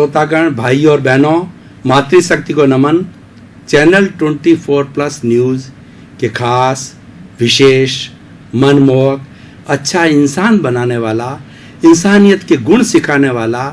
श्रोतागण, भाई और बहनों, मातृशक्ति को नमन। चैनल 24+ न्यूज़ के खास, विशेष, मनमोहक, अच्छा इंसान बनाने वाला, इंसानियत के गुण सिखाने वाला,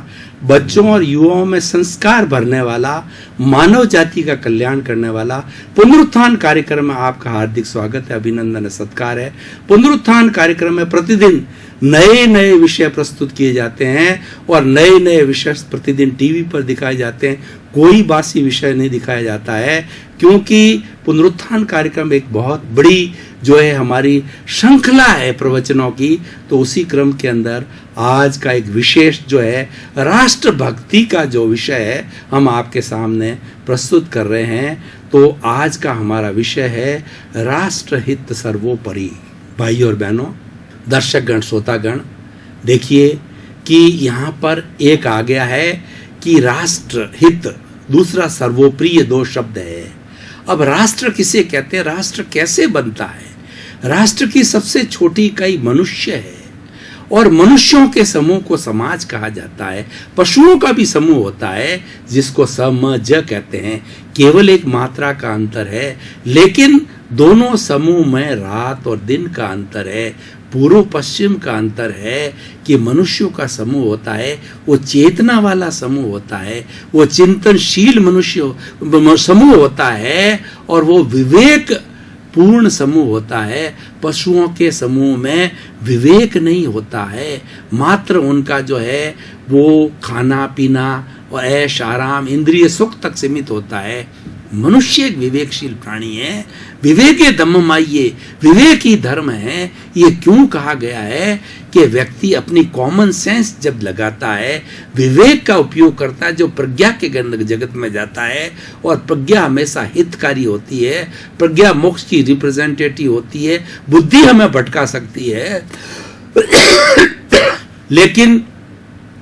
बच्चों और युवाओं में संस्कार भरने वाला, मानव जाति का कल्याण करने वाला पुनरुत्थान कार्यक्रम में आपका हार्दिक स्वागत है, अभिनंदन है, सत्कार है। पुनरुत्थान कार्यक्रम में प्रतिदिन नए नए विषय प्रस्तुत किए जाते हैं और नए नए विषय प्रतिदिन टीवी पर दिखाए जाते हैं। कोई बासी विषय नहीं दिखाया जाता है, क्योंकि पुनरुत्थान कार्यक्रम एक बहुत बड़ी जो है हमारी श्रृंखला है प्रवचनों की। तो उसी क्रम के अंदर आज का एक विशेष जो है राष्ट्रभक्ति का जो विषय है हम आपके सामने प्रस्तुत कर रहे हैं। तो आज का हमारा विषय है राष्ट्रहित सर्वोपरि। भाई और बहनों, दर्शकगण, श्रोतागण, देखिए कि यहाँ पर एक आ गया है कि राष्ट्रहित, दूसरा सर्वोप्रिय, दो शब्द है। अब राष्ट्र किसे कहते हैं, राष्ट्र कैसे बनता है? राष्ट्र की सबसे छोटी इकाई मनुष्य है और मनुष्यों के समूह को समाज कहा जाता है। पशुओं का भी समूह होता है जिसको समज कहते हैं। केवल एक मात्रा का अंतर है, लेकिन दोनों समूह में रात और दिन का अंतर है, पूर्व पश्चिम का अंतर है कि मनुष्यों का समूह होता है वो चेतना वाला समूह होता है, वो चिंतनशील मनुष्य समूह होता है और वो विवेक पूर्ण समूह होता है। पशुओं के समूह में विवेक नहीं होता है, मात्र उनका जो है वो खाना पीना और ऐश आराम इंद्रिय सुख तक सीमित होता है। मनुष्य एक विवेकशील प्राणी है। विवेके धम्ममाये, विवेक ही धर्म है। ये क्यों कहा गया है कि व्यक्ति अपनी कॉमन सेंस जब लगाता है, विवेक का उपयोग करता है, जो प्रज्ञा के जगत में जाता है, और प्रज्ञा हमेशा हितकारी होती है, प्रज्ञा मोक्ष की रिप्रेजेंटेटिव होती है। बुद्धि हमें भटका सकती है लेकिन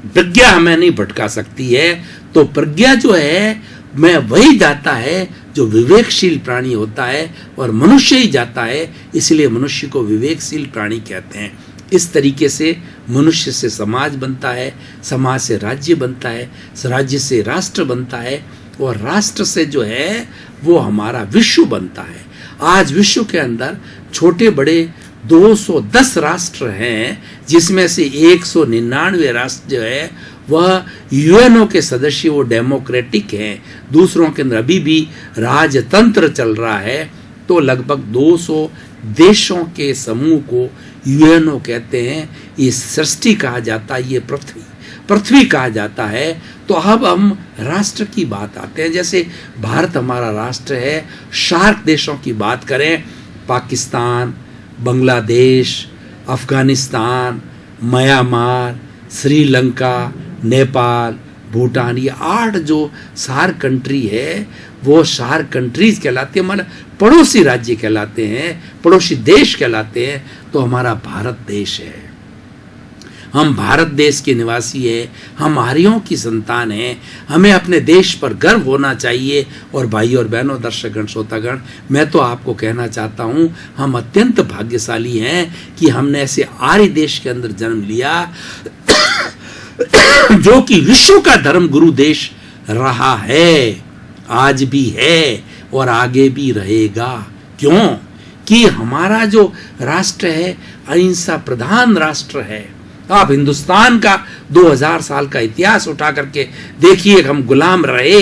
प्रज्ञा हमें नहीं भटका सकती है। तो प्रज्ञा जो है मैं वही जाता है जो विवेकशील प्राणी होता है, और मनुष्य ही जाता है, इसलिए मनुष्य को विवेकशील प्राणी कहते हैं। इस तरीके से मनुष्य से समाज बनता है, समाज से राज्य बनता है, राज्य से राष्ट्र बनता है, और राष्ट्र से जो है वो हमारा विश्व बनता है। आज विश्व के अंदर छोटे बड़े 210 राष्ट्र हैं, जिसमें से 199 राष्ट्र जो है वह यूएनओ के सदस्य, वो डेमोक्रेटिक हैं। दूसरों के अंदर अभी भी राजतंत्र चल रहा है। तो लगभग 200 देशों के समूह को यूएनओ कहते हैं। ये सृष्टि कहा जाता है, ये पृथ्वी कहा जाता है। तो अब हम राष्ट्र की बात आते हैं। जैसे भारत हमारा राष्ट्र है। सार्क देशों की बात करें, पाकिस्तान, बांग्लादेश, अफगानिस्तान, म्यांमार, श्रीलंका, नेपाल, भूटान, ये 8 जो सार्क कंट्री है वो सार्क कंट्रीज कहलाती है, मतलब पड़ोसी राज्य कहलाते हैं, पड़ोसी देश कहलाते हैं। तो हमारा भारत देश है, हम भारत देश के निवासी हैं, हम आर्यों की संतान हैं। हमें अपने देश पर गर्व होना चाहिए। और भाई और बहनों, दर्शकगण, श्रोतागण, मैं तो आपको कहना चाहता हूँ हम अत्यंत भाग्यशाली हैं कि हमने ऐसे आर्य देश के अंदर जन्म लिया जो कि विश्व का धर्म गुरु देश रहा है, आज भी है और आगे भी रहेगा। क्यों? कि हमारा जो राष्ट्र है अहिंसा प्रधान राष्ट्र है। आप हिंदुस्तान का 2000 साल का इतिहास उठा करके देखिए, हम गुलाम रहे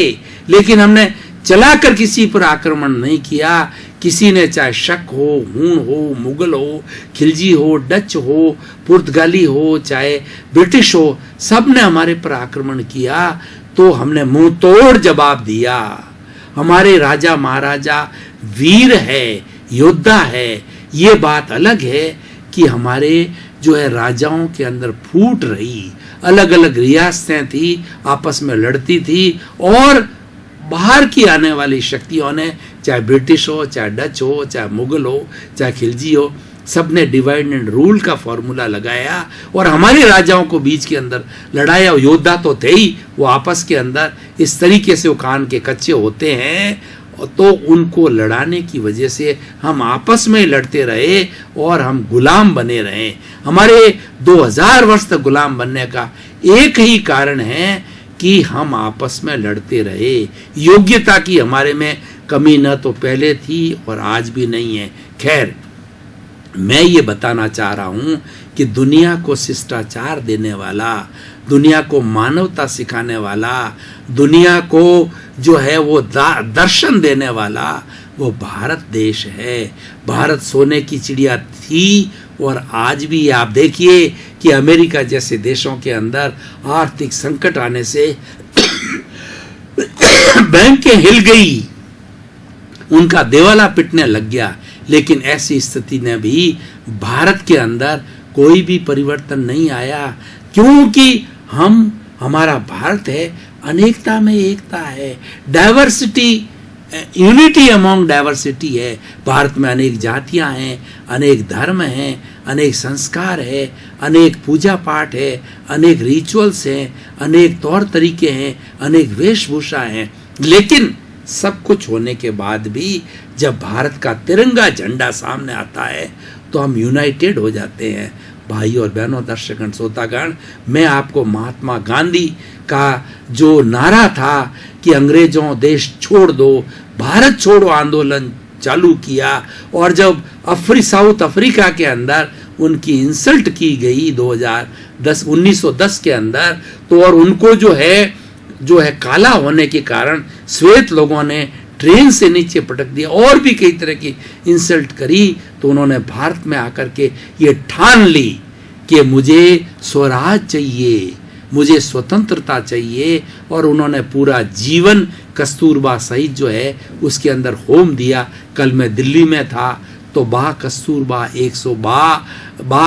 लेकिन हमने चलाकर किसी पर आक्रमण नहीं किया। किसी ने, चाहे शक हो, हूण हो, मुगल हो, खिलजी हो, डच हो, पुर्तगाली हो, चाहे ब्रिटिश हो, सब ने हमारे पर आक्रमण किया तो हमने मुंह तोड़ जवाब दिया। हमारे राजा महाराजा वीर है, योद्धा है। ये बात अलग है कि हमारे जो है राजाओं के अंदर फूट रही, अलग अलग रियासतें थी, आपस में लड़ती थी, और बाहर की आने वाली शक्तियों ने, चाहे ब्रिटिश हो, चाहे डच हो, चाहे मुगल हो, चाहे खिलजी हो, सब ने डिवाइड एंड रूल का फॉर्मूला लगाया और हमारे राजाओं को बीच के अंदर लड़ाया। योद्धा तो थे ही, वो आपस के अंदर इस तरीके से वो कान के कच्चे होते हैं, तो उनको लड़ाने की वजह से हम आपस में लड़ते रहे और हम गुलाम बने रहे। हमारे 2000 वर्ष तक गुलाम बनने का एक ही कारण है कि हम आपस में लड़ते रहे। योग्यता की हमारे में कमी न तो पहले थी और आज भी नहीं है। खैर, मैं ये बताना चाह रहा हूं कि दुनिया को शिष्टाचार देने वाला, दुनिया को मानवता सिखाने वाला, दुनिया को जो है वो दर्शन देने वाला वो भारत देश है। भारत सोने की चिड़िया थी और आज भी आप देखिए कि अमेरिका जैसे देशों के अंदर आर्थिक संकट आने से बैंकें हिल गई, उनका दिवाला पिटने लग गया, लेकिन ऐसी स्थिति में भी भारत के अंदर कोई भी परिवर्तन नहीं आया, क्योंकि हमारा भारत है, अनेकता में एकता है, डाइवर्सिटी, यूनिटी अमॉन्ग डाइवर्सिटी है। भारत में अनेक जातियां हैं, अनेक धर्म हैं, अनेक संस्कार है, अनेक पूजा पाठ है, अनेक रिचुअल्स हैं, अनेक तौर तरीके हैं, अनेक वेशभूषा हैं। लेकिन सब कुछ होने के बाद भी जब भारत का तिरंगा झंडा सामने आता है तो हम यूनाइटेड हो जाते हैं। भाई और बहनों, दर्शकगण, श्रोतागण, मैं आपको महात्मा गांधी का जो नारा था कि अंग्रेजों देश छोड़ दो, भारत छोड़ो आंदोलन चालू किया, और जब साउथ अफ्रीका के अंदर उनकी इंसल्ट की गई 1910 के अंदर, तो और उनको जो है काला होने के कारण श्वेत लोगों ने ट्रेन से नीचे पटक दिया और भी कई तरह की इंसल्ट करी, तो उन्होंने भारत में आकर के ये ठान ली कि मुझे स्वराज चाहिए, मुझे स्वतंत्रता चाहिए, और उन्होंने पूरा जीवन कस्तूरबा सहित जो है उसके अंदर होम दिया। कल मैं दिल्ली में था तो बा कस्तूरबा 100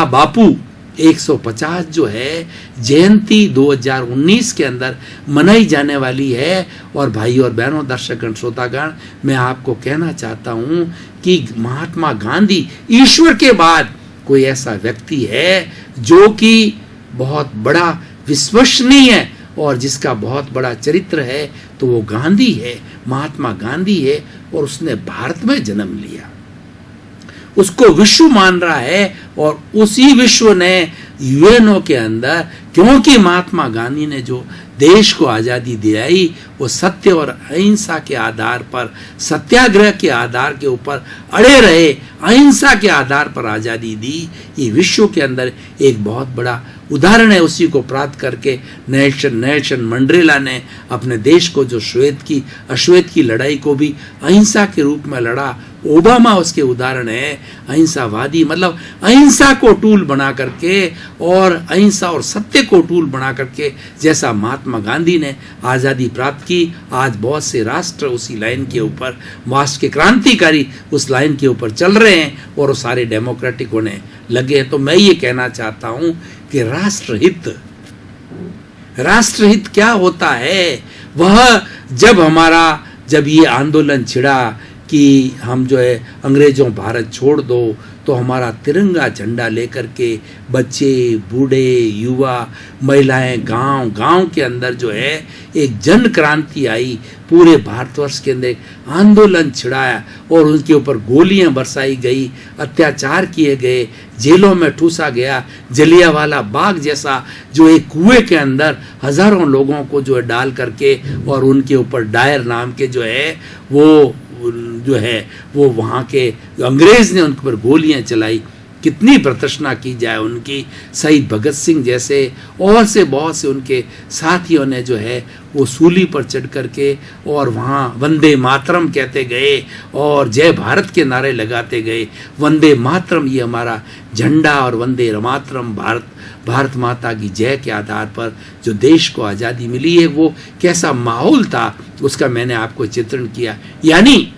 बापू 150 जो है जयंती 2019 के अंदर मनाई जाने वाली है। और भाई और बहनों, दर्शकगण, श्रोतागण, मैं आपको कहना चाहता हूं कि महात्मा गांधी ईश्वर के बाद कोई ऐसा व्यक्ति है जो कि बहुत बड़ा विश्वसनीय है और जिसका बहुत बड़ा चरित्र है, तो वो गांधी है, महात्मा गांधी है, और उसने भारत में जन्म लिया, उसको विश्व मान रहा है, और उसी विश्व ने यूएनओ के अंदर, क्योंकि महात्मा गांधी ने जो देश को आज़ादी दिलाई वो सत्य और अहिंसा के आधार पर, सत्याग्रह के आधार के ऊपर अड़े रहे, अहिंसा के आधार पर आज़ादी दी। ये विश्व के अंदर एक बहुत बड़ा उदाहरण है। उसी को प्राप्त करके नेल्सन मंडेला ने अपने देश को, जो अश्वेत की लड़ाई को भी अहिंसा के रूप में लड़ा, ओबामा उसके उदाहरण है, अहिंसावादी, मतलब अहिंसा को टूल बना करके और अहिंसा और सत्य को टूल बना करके, जैसा महात्मा गांधी ने आज़ादी प्राप्त की। आज बहुत से राष्ट्र उसी लाइन के ऊपर, राष्ट्र के क्रांतिकारी उस लाइन के ऊपर चल रहे हैं और वो सारे डेमोक्रेटिक होने लगे हैं। तो मैं ये कहना चाहता हूं कि राष्ट्रहित क्या होता है? वह जब ये आंदोलन छिड़ा कि हम जो है अंग्रेजों भारत छोड़ दो, तो हमारा तिरंगा झंडा लेकर के बच्चे, बूढ़े, युवा, महिलाएं, गांव के अंदर जो है एक जन क्रांति आई, पूरे भारतवर्ष के अंदर आंदोलन छिड़ाया और उनके ऊपर गोलियां बरसाई गई, अत्याचार किए गए, जेलों में ठूसा गया। जलियांवाला बाग जैसा जो एक कुएं के अंदर हजारों लोगों को जो है डाल करके, और उनके ऊपर डायर नाम के वो वहाँ के अंग्रेज ने उनके ऊपर गोलियां चलाई। कितनी प्रतर्षना की जाए उनकी। शहीद भगत सिंह जैसे और से बहुत से उनके साथियों ने जो है वो सूली पर चढ़ करके और वहाँ वंदे मातरम कहते गए और जय भारत के नारे लगाते गए। वंदे मातरम ये हमारा झंडा और वंदे मातरम भारत माता की जय के आधार पर जो देश को आज़ादी मिली है, वो कैसा माहौल था उसका मैंने आपको चित्रण किया। यानी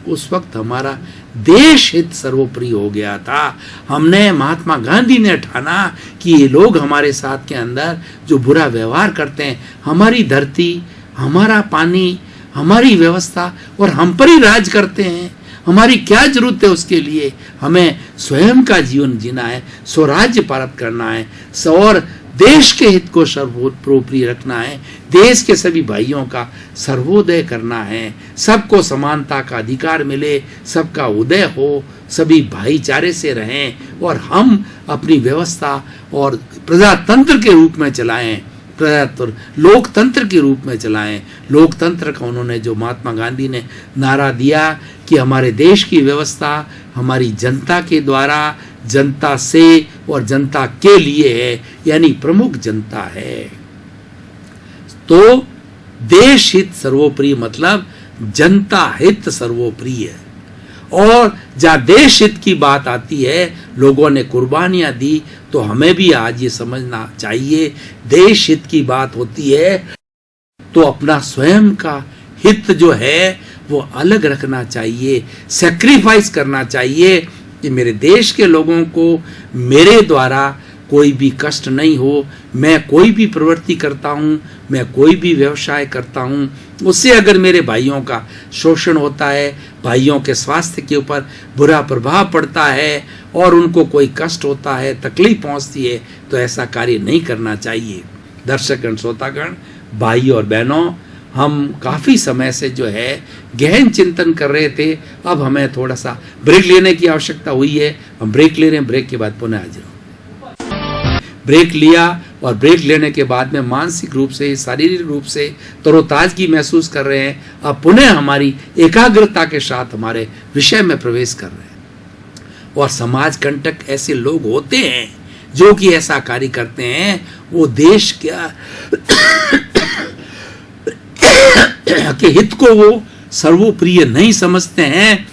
उस वक्त हमारा देश हित सर्वोपरि हो गया था। हमने, महात्मा गांधी ने ठाना कि ये लोग हमारे साथ के अंदर जो बुरा व्यवहार करते हैं, हमारी धरती, हमारा पानी, हमारी व्यवस्था और हम पर ही राज करते हैं, हमारी क्या जरूरत है उसके लिए? हमें स्वयं का जीवन जीना है, स्वराज्य प्राप्त करना है और देश के हित को सर्वोपरि रखना है, देश के सभी भाइयों का सर्वोदय करना है, सबको समानता का अधिकार मिले, सबका उदय हो, सभी भाईचारे से रहें और हम अपनी व्यवस्था और प्रजातंत्र के रूप में चलाएं। प्रजातंत्र लोकतंत्र के रूप में चलाएं। लोकतंत्र का उन्होंने जो महात्मा गांधी ने नारा दिया कि हमारे देश की व्यवस्था हमारी जनता के द्वारा, जनता से और जनता के लिए है, यानी प्रमुख जनता है। तो देश हित सर्वोपरि मतलब जनता हित सर्वोपरि है। और जहाँ देश हित की बात आती है, लोगों ने कुर्बानियां दी, तो हमें भी आज ये समझना चाहिए देश हित की बात होती है तो अपना स्वयं का हित जो है वो अलग रखना चाहिए, सैक्रिफाइस करना चाहिए कि मेरे देश के लोगों को मेरे द्वारा कोई भी कष्ट नहीं हो। मैं कोई भी प्रवृत्ति करता हूँ, मैं कोई भी व्यवसाय करता हूँ, उससे अगर मेरे भाइयों का शोषण होता है, भाइयों के स्वास्थ्य के ऊपर बुरा प्रभाव पड़ता है और उनको कोई कष्ट होता है, तकलीफ पहुँचती है, तो ऐसा कार्य नहीं करना चाहिए। दर्शकगण, श्रोतागण, भाई और बहनों, हम काफ़ी समय से जो है गहन चिंतन कर रहे थे। अब हमें थोड़ा सा ब्रेक लेने की आवश्यकता हुई है। हम ब्रेक ले रहे हैं, ब्रेक के बाद पुनः हाजिर होंगे। ब्रेक लिया और ब्रेक लेने के बाद में मानसिक रूप से, शारीरिक रूप से तरोताजगी महसूस कर रहे हैं। अब पुनः हमारी एकाग्रता के साथ हमारे विषय में प्रवेश कर रहे हैं। और समाज कंटक ऐसे लोग होते हैं जो कि ऐसा कार्य करते हैं, वो देश के हित को वो सर्वोप्रिय नहीं समझते हैं,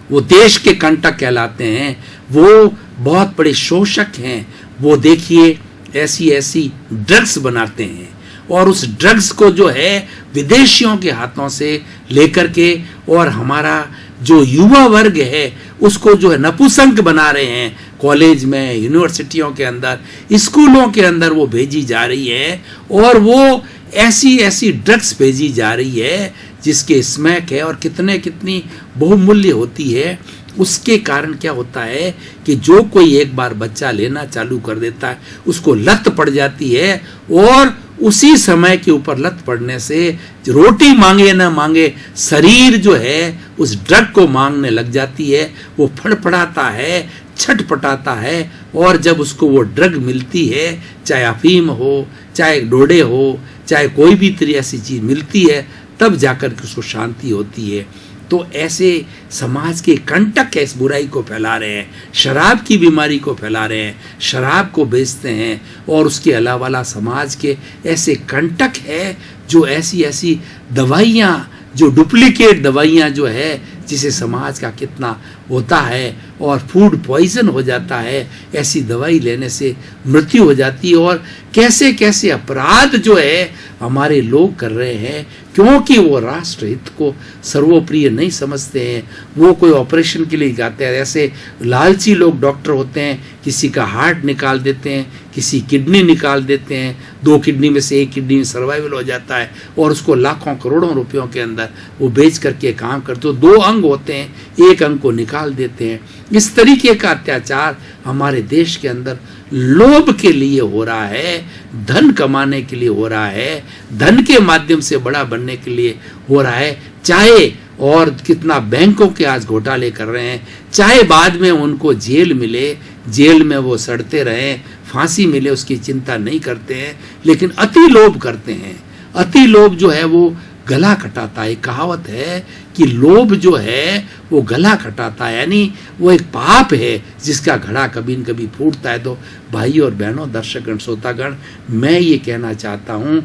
वो देश के कंटक कहलाते हैं, वो बहुत बड़े शोषक हैं। वो देखिए ऐसी ऐसी ड्रग्स बनाते हैं और उस ड्रग्स को जो है विदेशियों के हाथों से लेकर के, और हमारा जो युवा वर्ग है उसको जो है नपुंसक बना रहे हैं। कॉलेज में, यूनिवर्सिटियों के अंदर, स्कूलों के अंदर वो भेजी जा रही है और वो ऐसी ऐसी ड्रग्स भेजी जा रही है जिसके स्मैक है और कितनी बहुमूल्य होती है। उसके कारण क्या होता है कि जो कोई एक बार बच्चा लेना चालू कर देता है, उसको लत पड़ जाती है और उसी समय के ऊपर लत पड़ने से रोटी मांगे ना मांगे शरीर जो है उस ड्रग को मांगने लग जाती है। वो फड़फड़ाता है, छटपटाता है, और जब उसको वो ड्रग मिलती है, चाहे अफीम हो, चाहे डोडे हो, चाहे कोई भी तरह ऐसी चीज़ मिलती है, तब जाकर के उसको शांति होती है। तो ऐसे समाज के कंटक इस बुराई को फैला रहे हैं, शराब की बीमारी को फैला रहे हैं, शराब को बेचते हैं। और उसके अलावा समाज के ऐसे कंटक है जो ऐसी ऐसी दवाइयाँ, जो डुप्लीकेट दवाइयाँ जो है, जिसे समाज का कितना होता है और फूड पॉइजन हो जाता है, ऐसी दवाई लेने से मृत्यु हो जाती है। और कैसे कैसे अपराध जो है हमारे लोग कर रहे हैं, क्योंकि वो राष्ट्र हित को सर्वोप्रिय नहीं समझते हैं। वो कोई ऑपरेशन के लिए जाते हैं, ऐसे लालची लोग डॉक्टर होते हैं, किसी का हार्ट निकाल देते हैं, किसी किडनी निकाल देते हैं, 2 किडनी में से 1 किडनी में सर्वाइवल हो जाता है और उसको लाखों करोड़ों रुपयों के अंदर वो बेच करके काम करते हो। 2 अंग होते हैं, 1 अंग को निकाल देते हैं। इस तरीके का अत्याचार हमारे देश के अंदर लोभ के लिए हो रहा है, धन कमाने के लिए हो रहा है, धन के माध्यम से बड़ा बनने के लिए हो रहा है। चाहे और कितना बैंकों के आज घोटाले कर रहे हैं, चाहे बाद में उनको जेल मिले, जेल में वो सड़ते रहें, फांसी मिले, उसकी चिंता नहीं करते हैं, लेकिन अति लोभ करते हैं। अति लोभ जो है वो गला कटाता है। कहावत है कि लोभ जो है वो गला कटाता है, यानी वो एक पाप है जिसका घड़ा कभी न कभी फूटता है। तो भाई और बहनों, दर्शकगण, श्रोतागण, मैं ये कहना चाहता हूँ,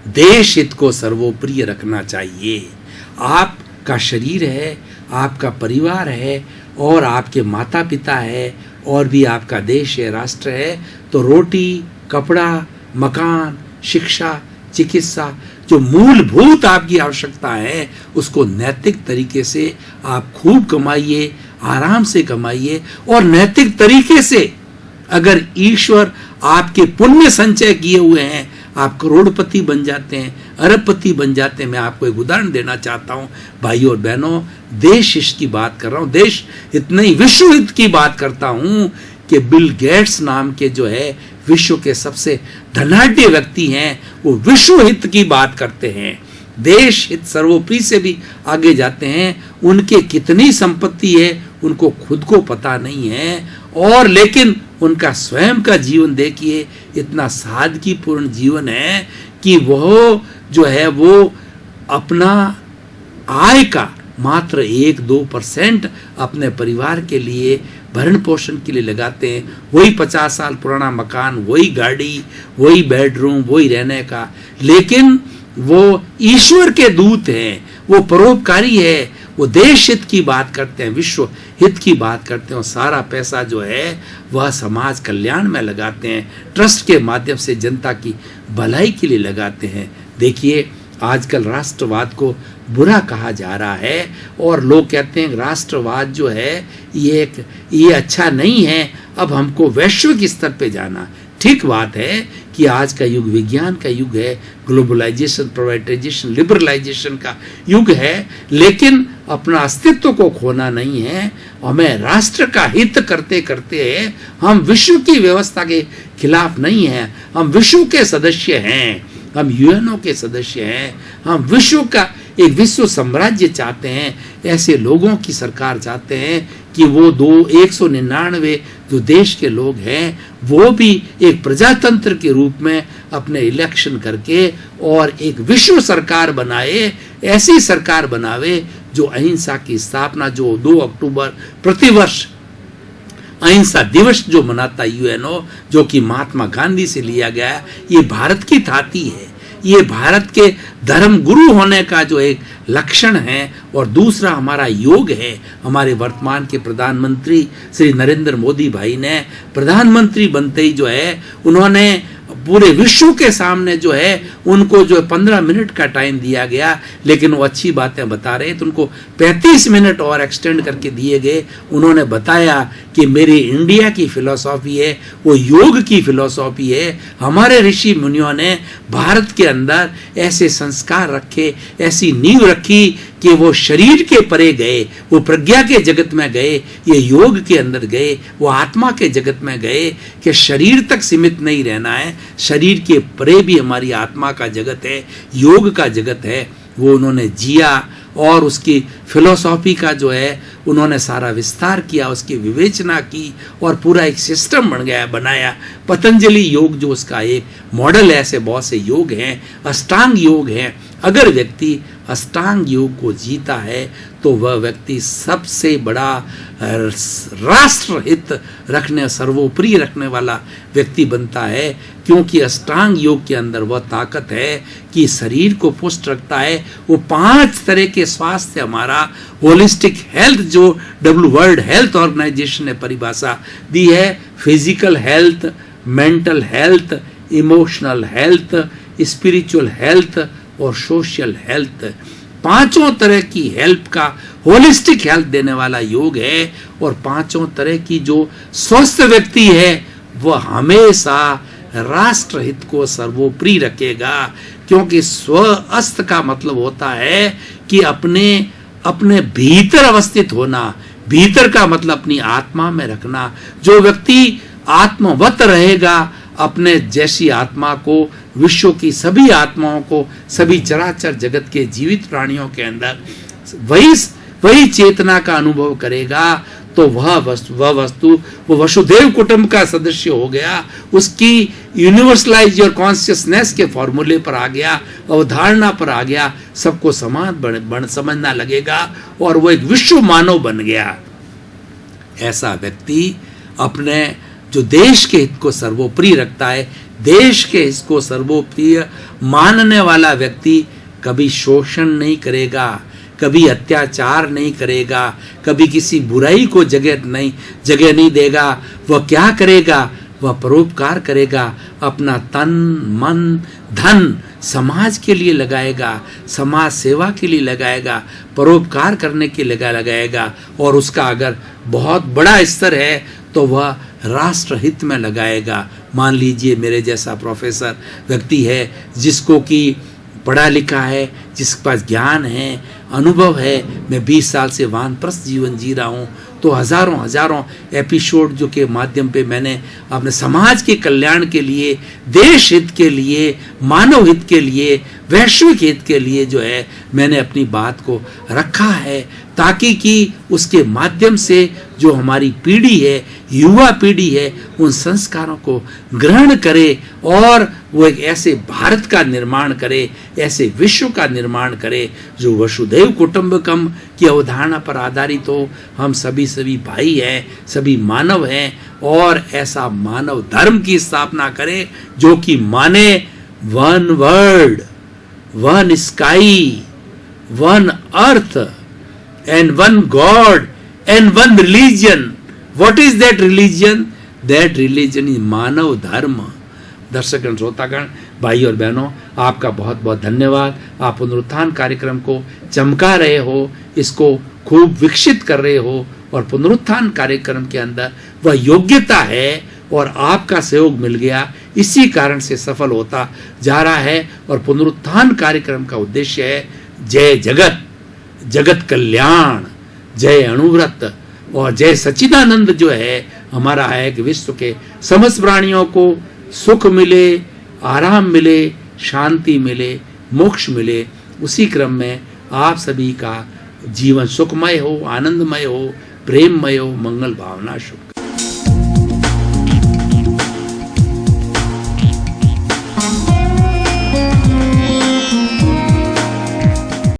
देश हित को सर्वोप्रिय रखना चाहिए। आपका शरीर है, आपका परिवार है और आपके माता पिता है और भी आपका देश है, राष्ट्र है। तो रोटी, कपड़ा, मकान, शिक्षा, चिकित्सा, जो मूलभूत आपकी आवश्यकता है, उसको नैतिक तरीके से आप खूब कमाइए, आराम से कमाइए। और नैतिक तरीके से अगर ईश्वर आपके पुण्य संचय किए हुए हैं, आप करोड़पति बन जाते हैं, अरबपति बन जाते हैं। मैं आपको एक उदाहरण देना चाहता हूँ भाई और बहनों, देश हित की बात कर रहा हूँ, देश इतने ही विश्व हित की बात करता हूँ कि बिल गेट्स नाम के जो है विश्व के सबसे धनाढ्य व्यक्ति हैं, वो विश्व हित की बात करते हैं, देश हित सर्वोपरि से भी आगे जाते हैं। उनके कितनी संपत्ति है उनको खुद को पता नहीं है, और लेकिन उनका स्वयं का जीवन देखिए, इतना सादगीपूर्ण जीवन है कि वह जो है वो अपना आय का मात्र 1-2% अपने परिवार के लिए भरण पोषण के लिए लगाते हैं। वही 50 साल पुराना मकान, वही गाड़ी, वही बेडरूम, वही रहने का, लेकिन वो ईश्वर के दूत हैं, वो परोपकारी है, वो देश हित की बात करते हैं, विश्व हित की बात करते हैं, और सारा पैसा जो है वह समाज कल्याण में लगाते हैं, ट्रस्ट के माध्यम से जनता की भलाई के लिए लगाते हैं। देखिए, आजकल राष्ट्रवाद को बुरा कहा जा रहा है और लोग कहते हैं राष्ट्रवाद जो है ये अच्छा नहीं है, अब हमको वैश्विक स्तर पे जाना। ठीक बात है कि आज का युग विज्ञान का युग है, ग्लोबलाइजेशन, प्राइवेटाइजेशन, लिबरलाइजेशन का युग है, लेकिन अपना अस्तित्व को खोना नहीं है। हमें राष्ट्र का हित करते करते हम विश्व की व्यवस्था के खिलाफ नहीं हैं, हम विश्व के सदस्य हैं, हम यूएनओ के सदस्य हैं, हम विश्व का एक विश्व साम्राज्य चाहते हैं। ऐसे लोगों की सरकार चाहते हैं कि वो 199 जो देश के लोग हैं वो भी एक प्रजातंत्र के रूप में अपने इलेक्शन करके और एक विश्व सरकार बनाए, ऐसी सरकार बनावे जो अहिंसा की स्थापना, जो 2 अक्टूबर प्रतिवर्ष अहिंसा दिवस जो मनाता यूएनओ, जो कि महात्मा गांधी से लिया गया, ये भारत की थाती है, ये भारत के धर्म गुरु होने का जो एक लक्षण है। और दूसरा हमारा योग है। हमारे वर्तमान के प्रधानमंत्री श्री नरेंद्र मोदी भाई ने प्रधानमंत्री बनते ही जो है उन्होंने पूरे विश्व के सामने जो है उनको जो 15 मिनट का टाइम दिया गया, लेकिन वो अच्छी बातें बता रहे तो उनको 35 मिनट और एक्सटेंड करके दिए गए। उन्होंने बताया कि मेरी इंडिया की फिलॉसफी है वो योग की फिलॉसफी है। हमारे ऋषि मुनियों ने भारत के अंदर ऐसे संस्कार रखे, ऐसी नींव रखी कि वो शरीर के परे गए, वो प्रज्ञा के जगत में गए, ये योग के अंदर गए, वो आत्मा के जगत में गए कि शरीर तक सीमित नहीं रहना है, शरीर के परे भी हमारी आत्मा का जगत है, योग का जगत है। वो उन्होंने जिया और उसकी फिलॉसफी का जो है उन्होंने सारा विस्तार किया, उसकी विवेचना की और पूरा एक सिस्टम बनाया। पतंजलि योग जो उसका एक मॉडल है, ऐसे बहुत से योग हैं, अष्टांग योग हैं। अगर व्यक्ति अष्टांग योग को जीता है तो वह व्यक्ति सबसे बड़ा राष्ट्र हित रखने, सर्वोपरि रखने वाला व्यक्ति बनता है, क्योंकि अष्टांग योग के अंदर वह ताकत है कि शरीर को पुष्ट रखता है। वो 5 तरह के स्वास्थ्य, हमारा होलिस्टिक हेल्थ जो वर्ल्ड हेल्थ ऑर्गेनाइजेशन ने परिभाषा दी है, physical health, mental health, emotional health, spiritual health और सोशल हेल्थ, 5 तरह की हेल्थ का होलिस्टिक हेल्थ देने वाला योग है। और 5 तरह की जो स्वस्थ व्यक्ति है वह हमेशा राष्ट्र हित को सर्वोपरि रखेगा, क्योंकि स्वस्थ का मतलब होता है कि अपने भीतर अवस्थित होना, भीतर का मतलब अपनी आत्मा में रखना। जो व्यक्ति आत्मवत रहेगा, अपने जैसी आत्मा को, विश्व की सभी आत्माओं को, सभी चराचर जगत के जीवित प्राणियों के अंदर वही चेतना का अनुभव करेगा, तो वह वस्तु वो वसुधैव कुटुंब का सदस्य हो गया, उसकी यूनिवर्सलाइज योर कॉन्शियसनेस के फॉर्मूले पर आ गया, अवधारणा पर आ गया, सबको समान समझना लगेगा और वो एक विश्व मानव बन गया। ऐसा व्यक्ति अपने जो देश के हित को सर्वोपरि रखता है, देश के हित को सर्वोपरि मानने वाला व्यक्ति कभी शोषण नहीं करेगा, कभी अत्याचार नहीं करेगा, कभी किसी बुराई को जगह नहीं देगा। वह क्या करेगा? वह परोपकार करेगा, अपना तन मन धन समाज के लिए लगाएगा, समाज सेवा के लिए लगाएगा, परोपकार करने के लिए लगाएगा। और उसका अगर बहुत बड़ा स्तर है तो वह राष्ट्र हित में लगाएगा। मान लीजिए मेरे जैसा प्रोफेसर व्यक्ति है, जिसको कि पढ़ा लिखा है, जिसके पास ज्ञान है, अनुभव है, मैं 20 साल से वानप्रस्थ जीवन जी रहा हूँ, तो हजारों हजारों एपिसोड जो के माध्यम पे मैंने अपने समाज के कल्याण के लिए, देश हित के लिए, मानव हित के लिए, वैश्विक हित के लिए जो है मैंने अपनी बात को रखा है, ताकि कि उसके माध्यम से जो हमारी पीढ़ी है, युवा पीढ़ी है, उन संस्कारों को ग्रहण करे और वो एक ऐसे भारत का निर्माण करे, ऐसे विश्व का निर्माण करे जो वसुधैव कुटुंबकम की अवधारणा पर आधारित हो। हम सभी भाई हैं, सभी मानव हैं, और ऐसा मानव धर्म की स्थापना करें जो कि माने one world, one sky, one earth and one God and one religion. What is that religion? That religion is मानव धर्म। दर्शकगण, श्रोतागण, भाई और बहनों, आपका बहुत बहुत धन्यवाद। आप पुनरुत्थान कार्यक्रम को चमका रहे हो, इसको खूब विकसित कर रहे हो, और पुनरुत्थान कार्यक्रम के अंदर वह योग्यता है और आपका सहयोग मिल गया, इसी कारण से सफल होता जा रहा है। और पुनरुत्थान कार्यक्रम का उद्देश्य है जय जगत, जगत कल्याण, जय अणुव्रत और जय सच्चिदानंद जो है हमारा है कि विश्व के समस्त प्राणियों को सुख मिले, आराम मिले, शांति मिले, मोक्ष मिले। उसी क्रम में आप सभी का जीवन सुखमय हो, आनंदमय हो, प्रेममय हो, मंगल भावना शुभ।